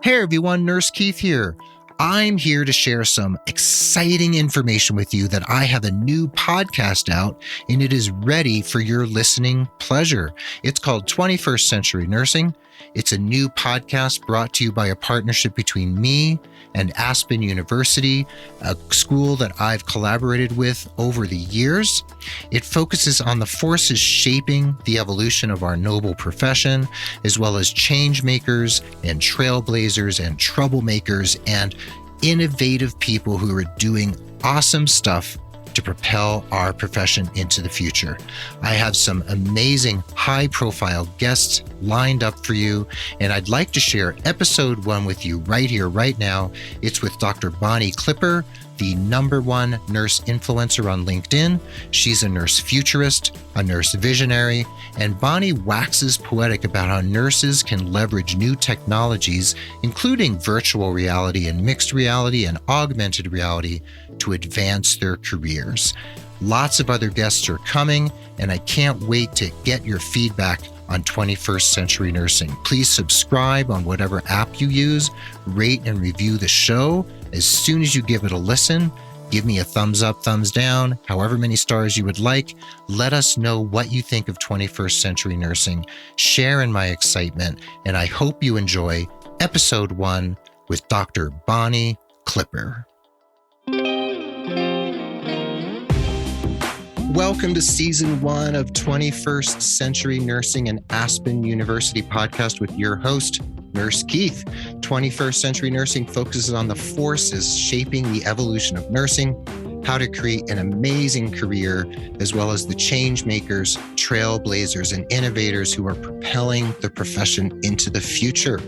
Hey everyone, Nurse Keith here. I'm here to share some exciting information with you that I have a new podcast out and it is ready for your listening pleasure. It's called 21st Century Nursing. It's a new podcast brought to you by a partnership between me and Aspen University, a school that I've collaborated with over the years. It focuses on the forces shaping the evolution of our noble profession, as well as change makers and trailblazers and troublemakers and innovative people who are doing awesome stuff to propel our profession into the future. I have some amazing high-profile guests lined up for you, and I'd like to share episode 1 with you right here, right now. It's with Dr. Bonnie Clipper, the #1 nurse influencer on LinkedIn. She's a nurse futurist, a nurse visionary, and Bonnie waxes poetic about how nurses can leverage new technologies, including virtual reality and mixed reality and augmented reality, to advance their careers. Lots of other guests are coming, and I can't wait to get your feedback on 21st Century Nursing. Please subscribe on whatever app you use, rate and review the show. As soon as you give it a listen, give me a thumbs up, thumbs down, however many stars you would like. Let us know what you think of 21st Century Nursing. Share in my excitement, and I hope you enjoy episode 1 with Dr. Bonnie Clipper. Welcome to season 1 of 21st Century Nursing and Aspen University podcast with your host, Nurse Keith. 21st Century Nursing focuses on the forces shaping the evolution of nursing, how to create an amazing career, as well as the change makers, trailblazers, and innovators who are propelling the profession into the future.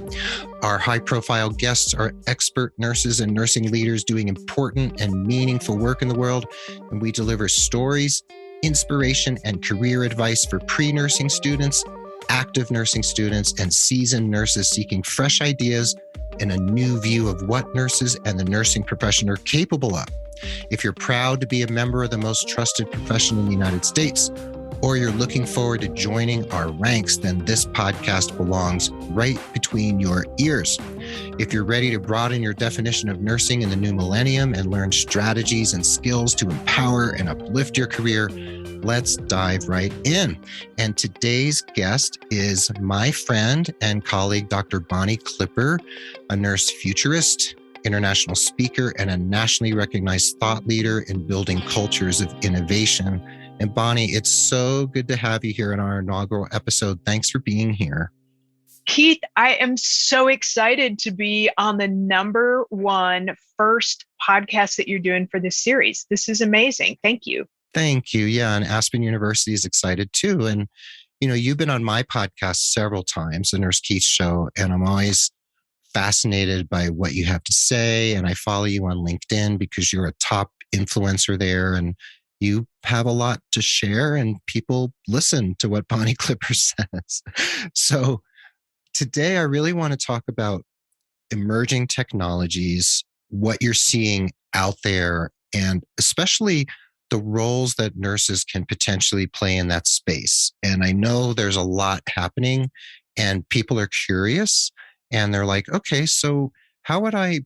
Our high-profile guests are expert nurses and nursing leaders doing important and meaningful work in the world, and we deliver stories, inspiration, and career advice for pre-nursing students, active nursing students, and seasoned nurses seeking fresh ideas and a new view of what nurses and the nursing profession are capable of. If you're proud to be a member of the most trusted profession in the United States, or you're looking forward to joining our ranks, then this podcast belongs right between your ears. If you're ready to broaden your definition of nursing in the new millennium and learn strategies and skills to empower and uplift your career, let's dive right in. And today's guest is my friend and colleague, Dr. Bonnie Clipper, a nurse futurist, international speaker, and a nationally recognized thought leader in building cultures of innovation. And Bonnie, it's so good to have you here in our inaugural episode. Thanks for being here. Keith, I am so excited to be on the #1 first podcast that you're doing for this series. This is amazing. Thank you. Thank you. Yeah, and Aspen University is excited too. And, you've been on my podcast several times, the Nurse Keith Show, and I'm always fascinated by what you have to say. And I follow you on LinkedIn because you're a top influencer there and you have a lot to share and people listen to what Bonnie Clipper says. So today I really want to talk about emerging technologies, what you're seeing out there, and especially the roles that nurses can potentially play in that space. And I know there's a lot happening and people are curious and they're like, okay, so how would I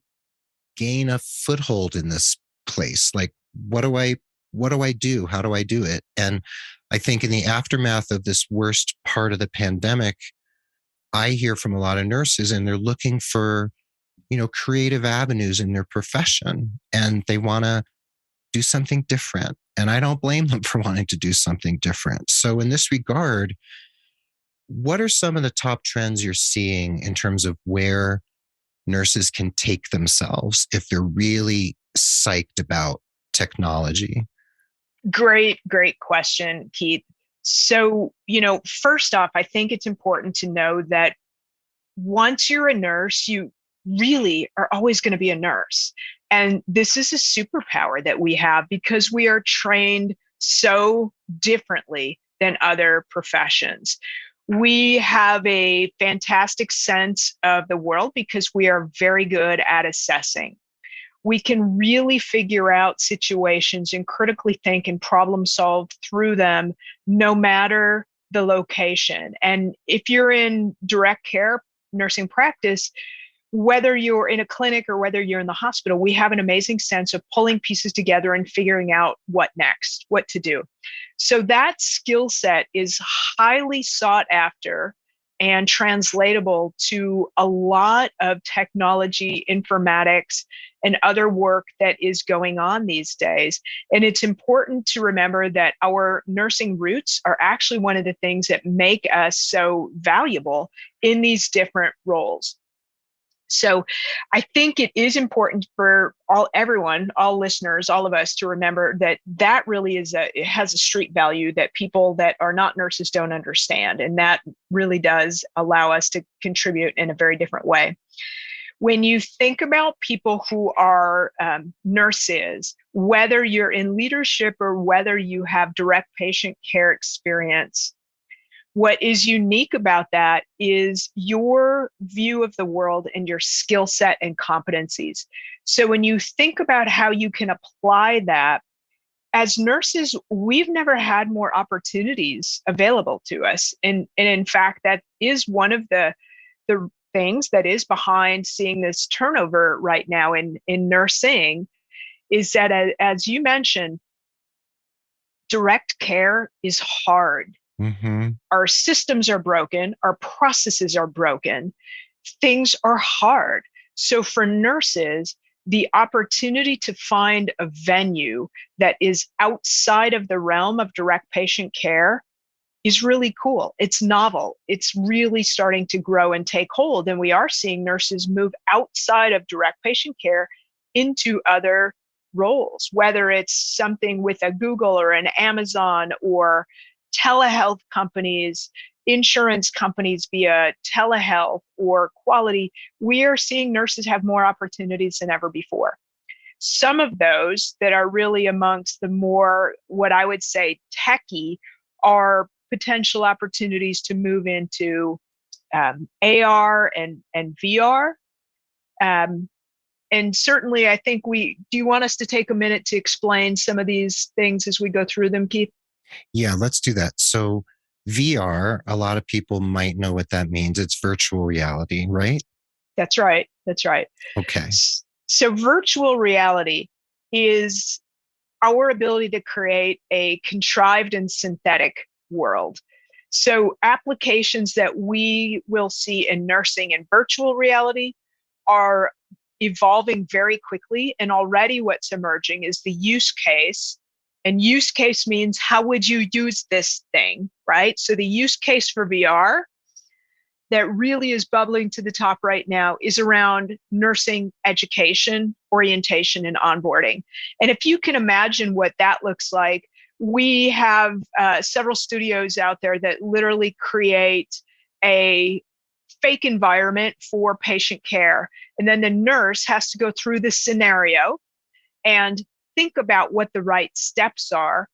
gain a foothold in this place? Like, what do I do? How do I do it? And I think in the aftermath of this worst part of the pandemic, I hear from a lot of nurses and they're looking for, creative avenues in their profession and they want to do something different. And I don't blame them for wanting to do something different. So in this regard, what are some of the top trends you're seeing in terms of where nurses can take themselves if they're really psyched about technology? Great question, Keith. So, first off, I think it's important to know that once you're a nurse, you really are always going to be a nurse. And this is a superpower that we have because we are trained so differently than other professions. We have a fantastic sense of the world because we are very good at assessing. We can really figure out situations and critically think and problem solve through them, no matter the location. And if you're in direct care nursing practice, whether you're in a clinic or whether you're in the hospital, we have an amazing sense of pulling pieces together and figuring out what next, what to do. So that skill set is highly sought after and translatable to a lot of technology, informatics, and other work that is going on these days. And it's important to remember that our nursing roots are actually one of the things that make us so valuable in these different roles. So I think it is important for everyone, all listeners, all of us to remember that that really it has a street value that people that are not nurses don't understand. And that really does allow us to contribute in a very different way. When you think about people who are nurses, whether you're in leadership or whether you have direct patient care experience, what is unique about that is your view of the world and your skill set and competencies. So when you think about how you can apply that, as nurses, we've never had more opportunities available to us. And in fact, that is one of the things that is behind seeing this turnover right now in nursing, is that, as you mentioned, direct care is hard. Mm-hmm. Our systems are broken, our processes are broken, things are hard. So for nurses, the opportunity to find a venue that is outside of the realm of direct patient care is really cool. It's novel. It's really starting to grow and take hold. And we are seeing nurses move outside of direct patient care into other roles, whether it's something with a Google or an Amazon or telehealth companies, insurance companies via telehealth or quality. We are seeing nurses have more opportunities than ever before. Some of those that are really amongst the more, what I would say, techie, are potential opportunities to move into AR and VR. And certainly, I think do you want us to take a minute to explain some of these things as we go through them, Keith? Yeah, let's do that. So VR, a lot of people might know what that means. It's virtual reality, right? That's right. That's right. Okay. So virtual reality is our ability to create a contrived and synthetic world. So applications that we will see in nursing and virtual reality are evolving very quickly. And already what's emerging is the use case. And use case means how would you use this thing, right? So the use case for VR that really is bubbling to the top right now is around nursing education, orientation, and onboarding. And if you can imagine what that looks like, we have several studios out there that literally create a fake environment for patient care. And then the nurse has to go through this scenario and think about what the right steps are,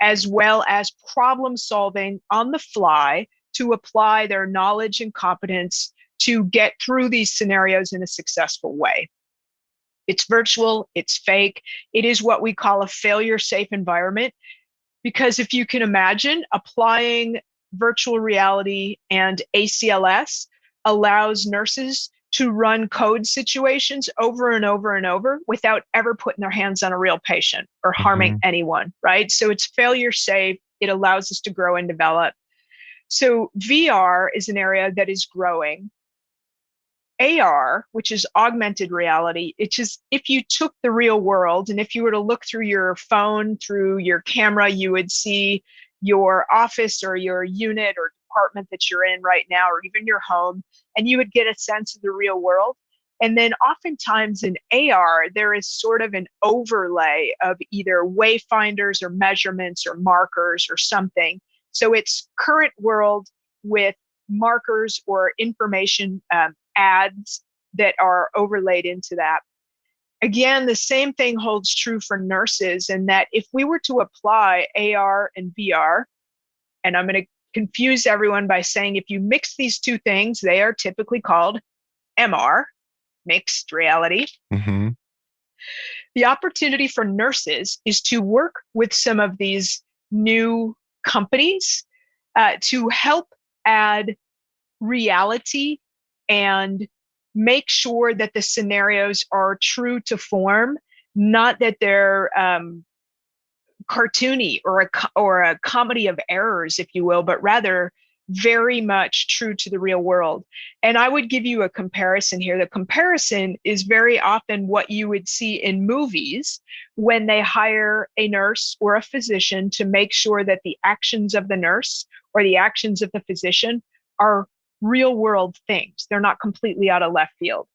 as well as problem solving on the fly to apply their knowledge and competence to get through these scenarios in a successful way. It's virtual, it's fake. It is what we call a failure-safe environment, because if you can imagine, applying virtual reality and ACLS allows nurses to run code situations over and over and over without ever putting their hands on a real patient or harming anyone, right? So it's failure safe. It allows us to grow and develop. So VR is an area that is growing. AR, which is augmented reality, it's just if you took the real world and if you were to look through your phone, through your camera, you would see your office or your unit or department that you're in right now, or even your home, and you would get a sense of the real world. And then oftentimes in AR, there is sort of an overlay of either wayfinders or measurements or markers or something. So it's current world with markers or information ads that are overlaid into that. Again, the same thing holds true for nurses, in that if we were to apply AR and VR, and I'm going to confuse everyone by saying if you mix these two things, they are typically called MR, mixed reality. Mm-hmm. The opportunity for nurses is to work with some of these new companies to help add reality and make sure that the scenarios are true to form, not that they're cartoony or a comedy of errors, if you will, but rather very much true to the real world. And I would give you a comparison here. The comparison is very often what you would see in movies when they hire a nurse or a physician to make sure that the actions of the nurse or the actions of the physician are real world things. They're not completely out of left field.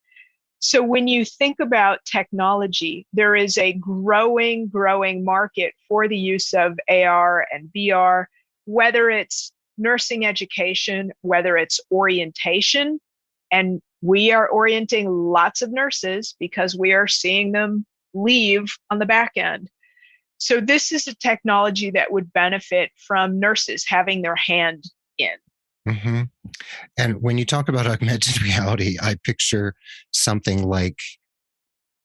So when you think about technology, there is a growing market for the use of AR and VR, whether it's nursing education, whether it's orientation. And we are orienting lots of nurses because we are seeing them leave on the back end. So this is a technology that would benefit from nurses having their hand in. Mm-hmm. And when you talk about augmented reality, I picture something like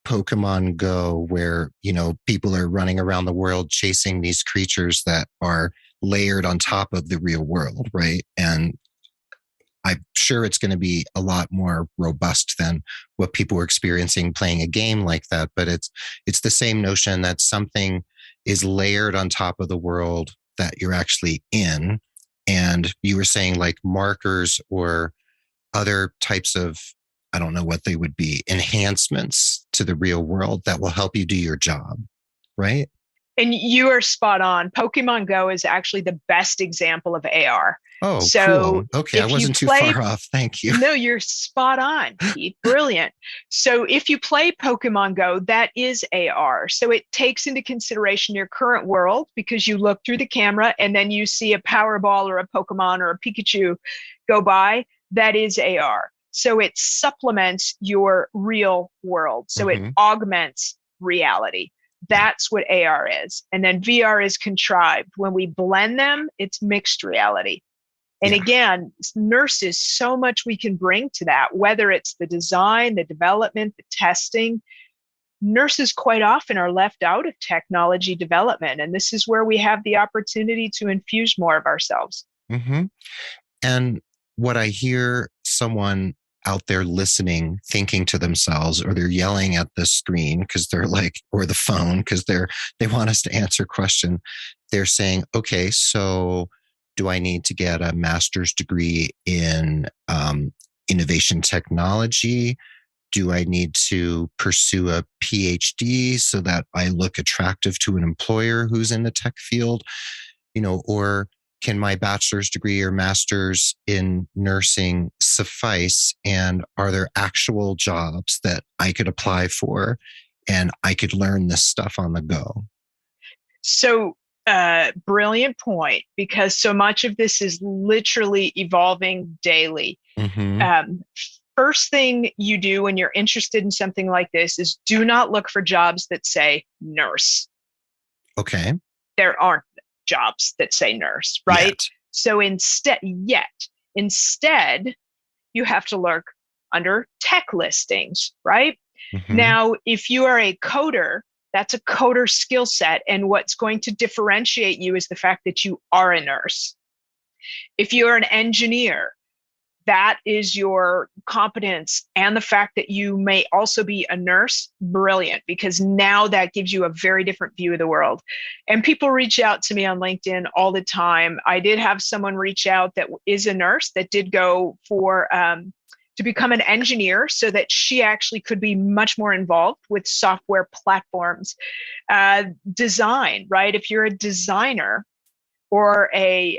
Pokemon Go, where, people are running around the world chasing these creatures that are layered on top of the real world, right? And I'm sure it's going to be a lot more robust than what people were experiencing playing a game like that. But it's the same notion that something is layered on top of the world that you're actually in. And you were saying like markers or other types of, I don't know what they would be, enhancements to the real world that will help you do your job, right? And you are spot on. Pokemon Go is actually the best example of AR. Oh, so cool. Okay, I wasn't too far off. Thank you. No, you're spot on, Pete. Brilliant. So if you play Pokemon Go, that is AR. So it takes into consideration your current world because you look through the camera and then you see a Powerball or a Pokemon or a Pikachu go by. That is AR. So it supplements your real world. So it augments reality. That's what AR is. And then VR is contrived. When we blend them, it's mixed reality. And again, nurses, so much we can bring to that, whether it's the design, the development, the testing. Nurses quite often are left out of technology development. And this is where we have the opportunity to infuse more of ourselves. Mm-hmm. And what I hear someone out there listening, thinking to themselves, or they're yelling at the screen because they're like, or the phone, because they want us to answer a question. They're saying, okay, so do I need to get a master's degree in innovation technology? Do I need to pursue a PhD so that I look attractive to an employer who's in the tech field? Or can my bachelor's degree or master's in nursing suffice? And are there actual jobs that I could apply for and I could learn this stuff on the go? So, brilliant point, because so much of this is literally evolving daily. First thing you do when you're interested in something like this is do not look for jobs that say nurse. Okay. There aren't jobs that say nurse, right? Yet. So instead, you have to look under tech listings, right? Now, if you are a coder, that's a coder skill set. And what's going to differentiate you is the fact that you are a nurse. If you're an engineer, that is your competence. And the fact that you may also be a nurse, brilliant, because now that gives you a very different view of the world. And people reach out to me on LinkedIn all the time. I did have someone reach out that is a nurse that did go for to become an engineer so that she actually could be much more involved with software platforms. Design, right? If you're a designer or a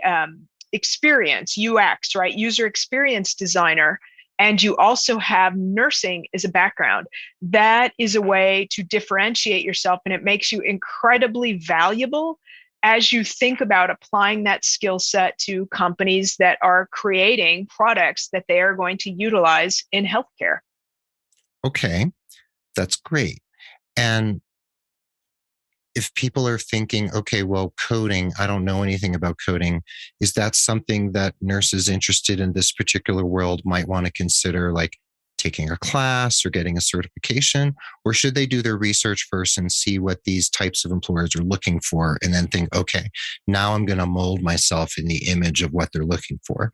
experience, UX, right? User experience designer, and you also have nursing as a background, that is a way to differentiate yourself, and it makes you incredibly valuable as you think about applying that skill set to companies that are creating products that they are going to utilize in healthcare. Okay, that's great. And if people are thinking, okay, well, coding, I don't know anything about coding, is that something that nurses interested in this particular world might want to consider, like taking a class or getting a certification? Or should they do their research first and see what these types of employers are looking for and then think, okay, now I'm going to mold myself in the image of what they're looking for?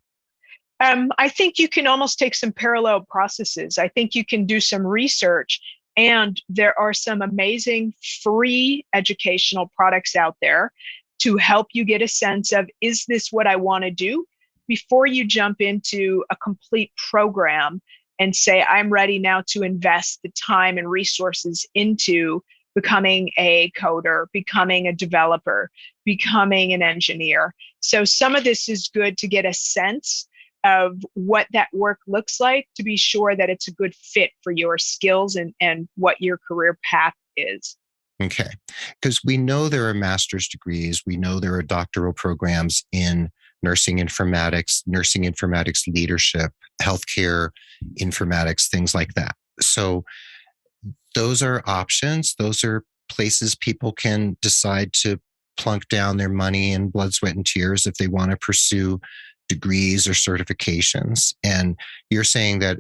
I think you can almost take some parallel processes. I think you can do some research, and there are some amazing free educational products out there to help you get a sense of, is this what I want to do? Before you jump into a complete program and say, I'm ready now to invest the time and resources into becoming a coder, becoming a developer, becoming an engineer. So some of this is good to get a sense of what that work looks like, to be sure that it's a good fit for your skills and what your career path is. Okay. Because we know there are master's degrees, we know there are doctoral programs in nursing informatics leadership, healthcare informatics, things like that. So those are options. Those are places people can decide to plunk down their money and blood, sweat, and tears if they want to pursue degrees or certifications. And you're saying that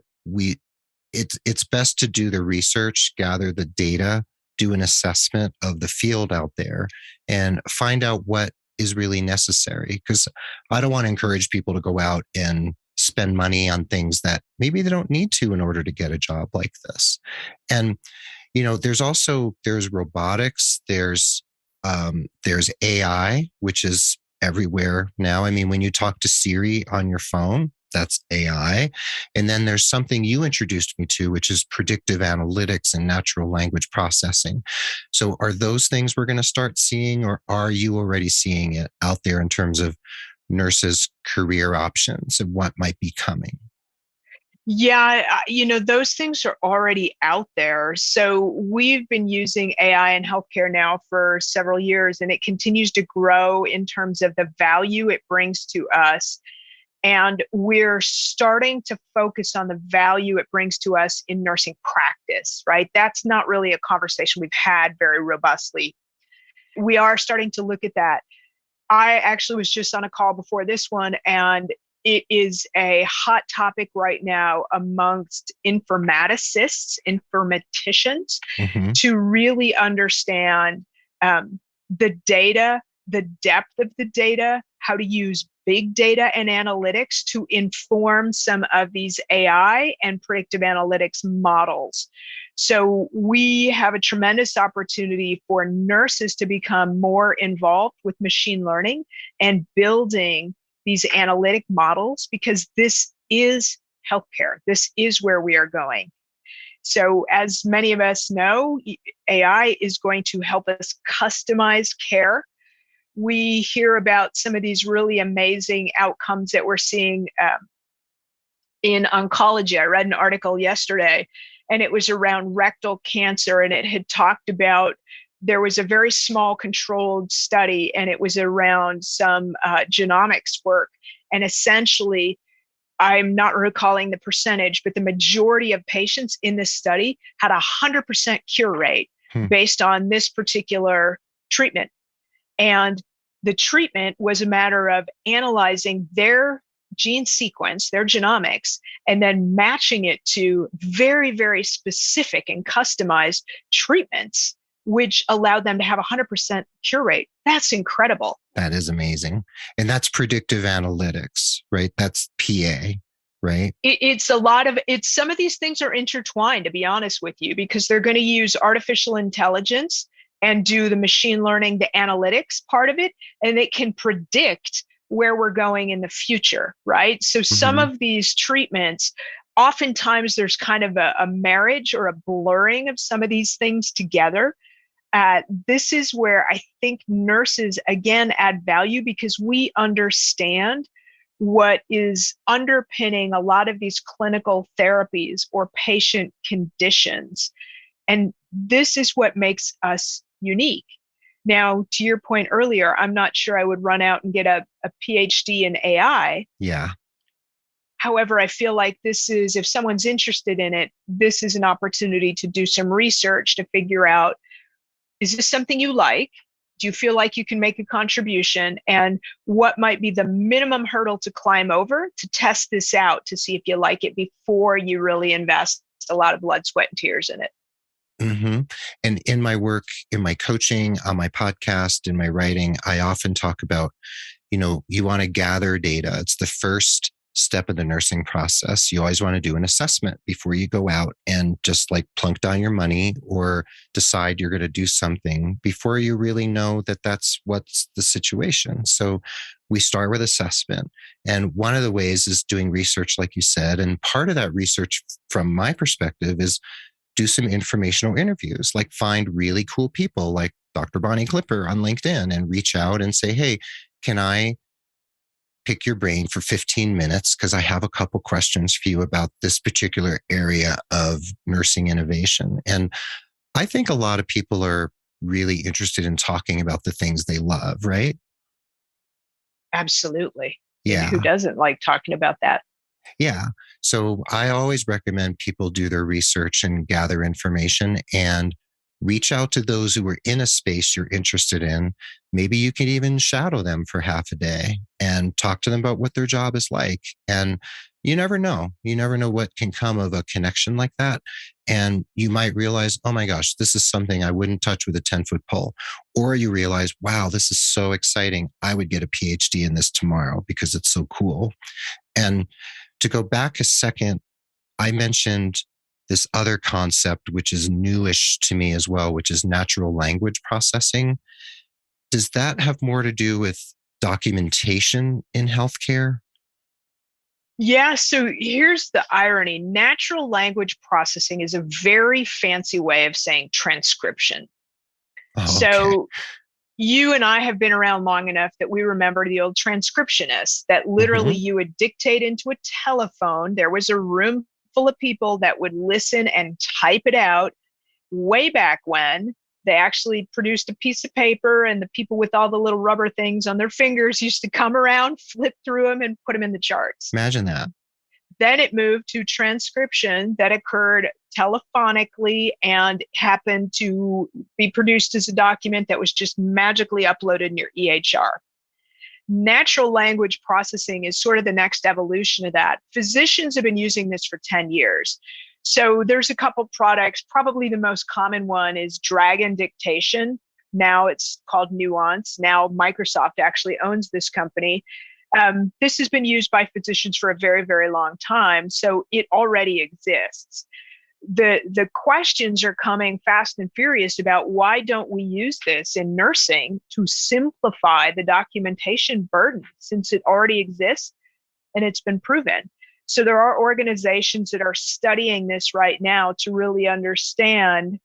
it's best to do the research, gather the data, do an assessment of the field out there, and find out what is really necessary. Because I don't want to encourage people to go out and spend money on things that maybe they don't need to in order to get a job like this. And there's robotics, there's AI, which is everywhere now. I mean, when you talk to Siri on your phone, that's AI. And then there's something you introduced me to, which is predictive analytics and natural language processing. So are those things we're going to start seeing, or are you already seeing it out there in terms of nurses' career options and what might be coming? Yeah, those things are already out there. So we've been using AI in healthcare now for several years, and it continues to grow in terms of the value it brings to us. And we're starting to focus on the value it brings to us in nursing practice, right? That's not really a conversation we've had very robustly. We are starting to look at that. I actually was just on a call before this one, and it is a hot topic right now amongst informaticians, Mm-hmm. to really understand the data, the depth of the data, how to use big data and analytics to inform some of these AI and predictive analytics models. So we have a tremendous opportunity for nurses to become more involved with machine learning and building these analytic models, because this is healthcare. This is where we are going. So, as many of us know, AI is going to help us customize care. We hear about some of these really amazing outcomes that we're seeing in oncology. I read an article yesterday, and it was around rectal cancer, and it had talked about, there was a very small controlled study, and it was around some genomics work. And essentially, I'm not recalling the percentage, but the majority of patients in this study had a 100% cure rate based on this particular treatment. And the treatment was a matter of analyzing their gene sequence, their genomics, and then matching it to very, very specific and customized treatments, which allowed them to have a 100% cure rate. That's incredible. That is amazing. And that's predictive analytics, right? That's PA, right? It's a lot of it's some of these things are intertwined, to be honest with you, because they're going to use artificial intelligence and do the machine learning, the analytics part of it, and it can predict where we're going in the future, right? So some Mm-hmm. of these treatments, oftentimes there's kind of a marriage or a blurring of some of these things together. This is where I think nurses, again, add value, because we understand what is underpinning a lot of these clinical therapies or patient conditions. And this is what makes us unique. Now, to your point earlier, I'm not sure I would run out and get a PhD in AI. Yeah. However, I feel like this is, if someone's interested in it, this is an opportunity to do some research to figure out, is this something you like? Do you feel like you can make a contribution? And what might be the minimum hurdle to climb over to test this out, to see if you like it before you really invest a lot of blood, sweat, and tears in it? Mm-hmm. And in my work, in my coaching, on my podcast, in my writing, I often talk about, you want to gather data. It's the first step of the nursing process. You always want to do an assessment before you go out and just like plunk down your money or decide you're going to do something before you really know that that's what's the situation. So we start with assessment. And one of the ways is doing research, like you said. And part of that research, from my perspective, is do some informational interviews, like find really cool people like Dr. Bonnie Clipper on LinkedIn and reach out and say, hey, can I pick your brain for 15 minutes? Because I have a couple questions for you about this particular area of nursing innovation. And I think a lot of people are really interested in talking about the things they love, right? Absolutely. I mean, Yeah. who doesn't like talking about that? Yeah. So I always recommend people do their research and gather information and reach out to those who are in a space you're interested in. Maybe you can even shadow them for half a day and talk to them about what their job is like. And you never know. You never know what can come of a connection like that. And you might realize, oh my gosh, this is something I wouldn't touch with a 10-foot pole. Or you realize, wow, this is so exciting. I would get a PhD in this tomorrow because it's so cool. And to go back a second, I mentioned this other concept, which is newish to me as well, which is natural language processing. Does that have more to do with documentation in healthcare? Yeah, so here's the irony. Natural language processing is a very fancy way of saying transcription. Oh, okay. So you and I have been around long enough that we remember the old transcriptionists that literally Hmm. you would dictate into a telephone. There was a room full of people that would listen and type it out. Way back when they actually produced a piece of paper, and the people with all the little rubber things on their fingers used to come around, flip through them, and put them in the charts. Imagine that. Then it moved to transcription that occurred telephonically and happened to be produced as a document that was just magically uploaded in your EHR. Natural language processing is sort of the next evolution of that. Physicians have been using this for 10 years. So there's a couple products. Probably the most common one is Dragon Dictation. Now it's called Nuance. Now Microsoft actually owns this company. This has been used by physicians for a very, very long time. So it already exists. The questions are coming fast and furious about why don't we use this in nursing to simplify the documentation burden, since it already exists and it's been proven. So there are organizations that are studying this right now to really understand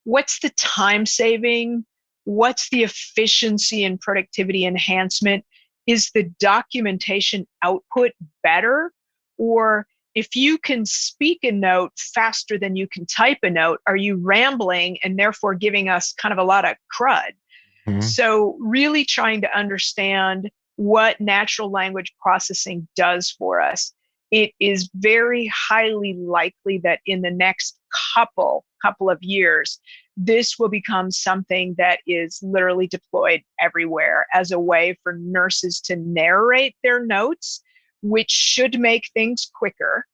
what's the time saving, what's the efficiency and productivity enhancement. Is the documentation output better? Or if you can speak a note faster than you can type a note, are you rambling and therefore giving us kind of a lot of crud? Mhm. So, really trying to understand what natural language processing does for us. It is very highly likely that in the next couple of years, this will become something that is literally deployed everywhere as a way for nurses to narrate their notes, which should make things quicker.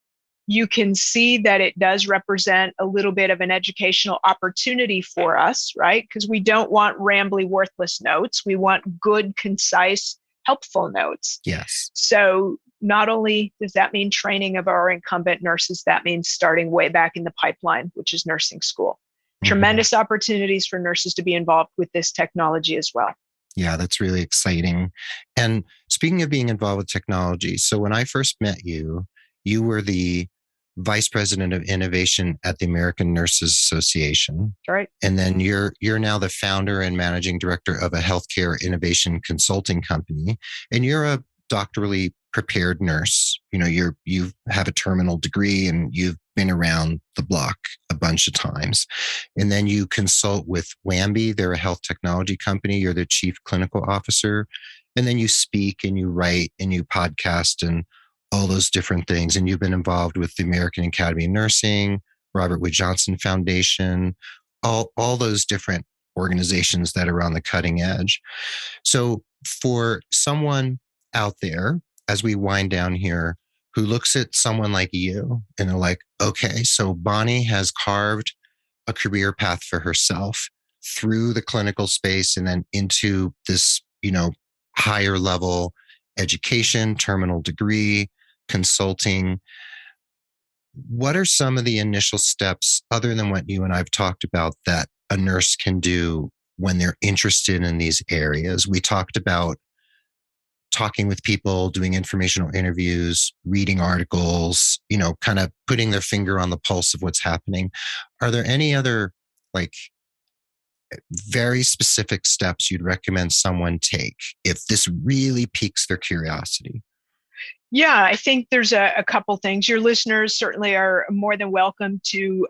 You can see that it does represent a little bit of an educational opportunity for us, right? Because we don't want rambly, worthless notes. We want good, concise, helpful notes. Yes. So not only does that mean training of our incumbent nurses, that means starting way back in the pipeline, which is nursing school. Mhm. Tremendous opportunities for nurses to be involved with this technology as well. Yeah, that's really exciting. And speaking of being involved with technology, so when I first met you, you were the vice president of innovation at the American Nurses Association. All right. And then you're now the founder and managing director of a healthcare innovation consulting company. And you're a doctorally prepared nurse. You know, you have a terminal degree and you've been around the block a bunch of times. And then you consult with Wamby. They're a health technology company. You're the chief clinical officer. And then you speak and you write and you podcast and all those different things. And you've been involved with the American Academy of Nursing, Robert Wood Johnson Foundation, all those different organizations that are on the cutting edge. So for someone out there, as we wind down here, who looks at someone like you and they're like, okay, so Bonnie has carved a career path for herself through the clinical space and then into this, higher level education, terminal degree, consulting. What are some of the initial steps, other than what you and I've talked about, that a nurse can do when they're interested in these areas? We talked about talking with people, doing informational interviews, reading articles, kind of putting their finger on the pulse of what's happening. Are there any other like very specific steps you'd recommend someone take if this really piques their curiosity? Yeah, I think there's a couple things. Your listeners certainly are more than welcome to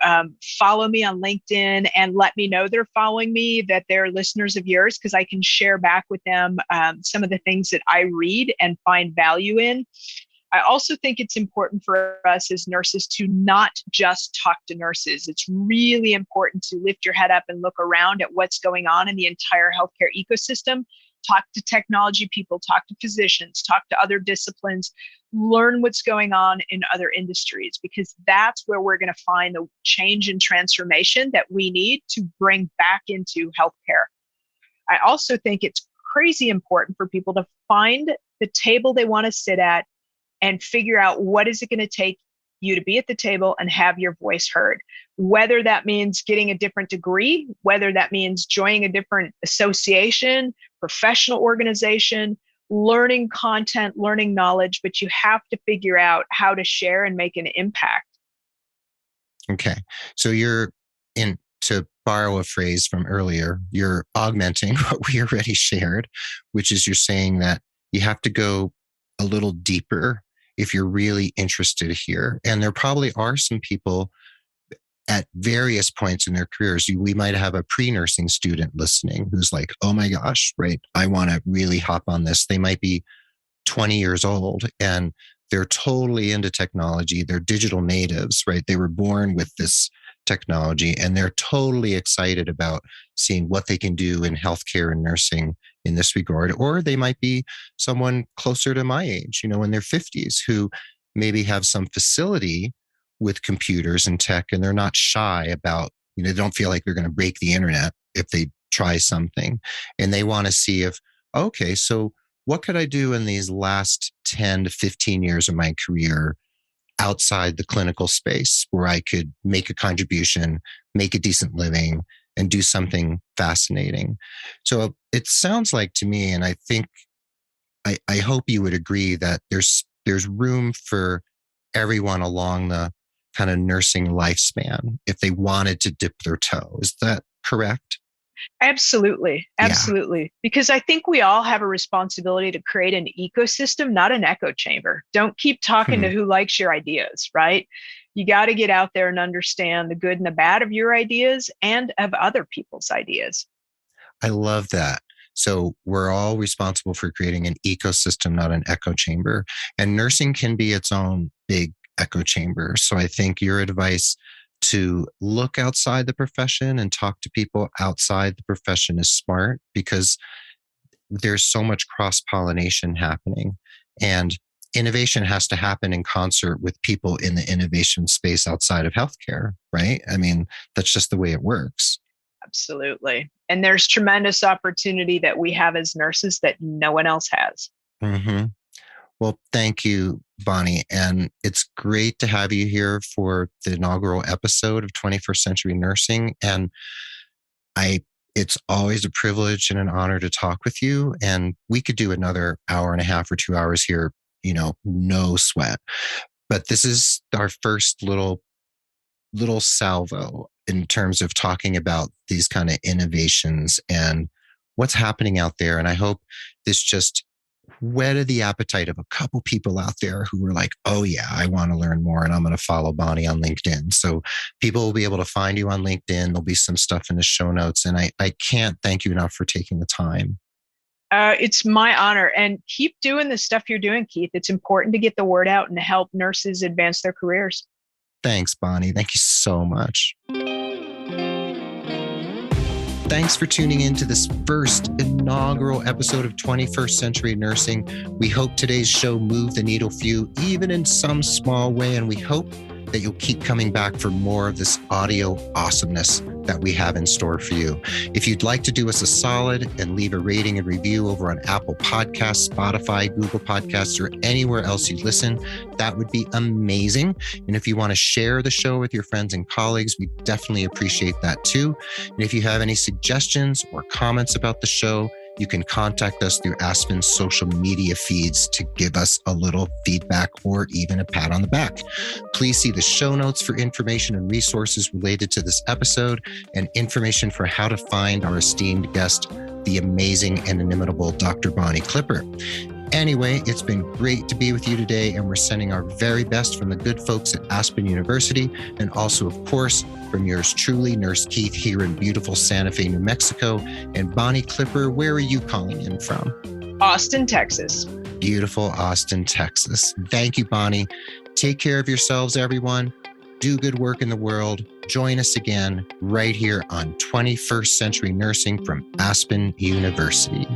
follow me on LinkedIn and let me know they're following me, that they're listeners of yours, because I can share back with them some of the things that I read and find value in. I also think it's important for us as nurses to not just talk to nurses. It's really important to lift your head up and look around at what's going on in the entire healthcare ecosystem. Talk to technology people, talk to physicians, talk to other disciplines, learn what's going on in other industries, because that's where we're going to find the change and transformation that we need to bring back into healthcare. I also think it's crazy important for people to find the table they want to sit at and figure out what is it going to take you to be at the table and have your voice heard. Whether that means getting a different degree, whether that means joining a different association, professional organization, learning content, learning knowledge, but you have to figure out how to share and make an impact. Okay. So to borrow a phrase from earlier, you're augmenting what we already shared, which is you're saying that you have to go a little deeper if you're really interested here. And there probably are some people at various points in their careers. We might have a pre-nursing student listening who's like, oh my gosh, right, I want to really hop on this. They might be 20 years old and they're totally into technology. They're digital natives, right? They were born with this technology and they're totally excited about seeing what they can do in healthcare and nursing in this regard. Or they might be someone closer to my age, in their 50s, who maybe have some facility with computers and tech, and they're not shy about, they don't feel like they're going to break the internet if they try something. And they want to see okay, so what could I do in these last 10 to 15 years of my career outside the clinical space where I could make a contribution, make a decent living, and do something fascinating. So it sounds like to me, and I think, I hope you would agree, that there's room for everyone along the kind of nursing lifespan if they wanted to dip their toe. Is that correct? Absolutely. Absolutely. Yeah. Because I think we all have a responsibility to create an ecosystem, not an echo chamber. Don't keep talking to who likes your ideas, right? You got to get out there and understand the good and the bad of your ideas and of other people's ideas. I love that. So we're all responsible for creating an ecosystem, not an echo chamber. And nursing can be its own big echo chamber. So I think your advice to look outside the profession and talk to people outside the profession is smart, because there's so much cross-pollination happening, and innovation has to happen in concert with people in the innovation space outside of healthcare, right? I mean, that's just the way it works. Absolutely. And there's tremendous opportunity that we have as nurses that no one else has. Mm-hmm. Well, thank you, Bonnie. And it's great to have you here for the inaugural episode of 21st Century Nursing. And it's always a privilege and an honor to talk with you. And we could do another hour and a half or 2 hours here, no sweat. But this is our first little salvo in terms of talking about these kind of innovations and what's happening out there. And I hope this just whetted the appetite of a couple people out there who were like, oh yeah, I want to learn more and I'm going to follow Bonnie on LinkedIn. So people will be able to find you on LinkedIn. There'll be some stuff in the show notes. And I can't thank you enough for taking the time. It's my honor. And keep doing the stuff you're doing, Keith. It's important to get the word out and to help nurses advance their careers. Thanks, Bonnie. Thank you so much. Thanks for tuning in to this first inaugural episode of 21st Century Nursing. We hope today's show moved the needle for you, even in some small way, and we hope that you'll keep coming back for more of this audio awesomeness that we have in store for you. If you'd like to do us a solid and leave a rating and review over on Apple Podcasts, Spotify, Google Podcasts, or anywhere else you listen, that would be amazing. And if you want to share the show with your friends and colleagues, we definitely appreciate that too. And if you have any suggestions or comments about the show, you can contact us through Aspen's social media feeds to give us a little feedback or even a pat on the back. Please see the show notes for information and resources related to this episode and information for how to find our esteemed guest, the amazing and inimitable Dr. Bonnie Clipper. Anyway, it's been great to be with you today, and we're sending our very best from the good folks at Aspen University, and also, of course, from yours truly, Nurse Keith, here in beautiful Santa Fe, New Mexico. And Bonnie Clipper, where are you calling in from? Austin, Texas. Beautiful Austin, Texas. Thank you, Bonnie. Take care of yourselves, everyone. Do good work in the world. Join us again right here on 21st Century Nursing from Aspen University.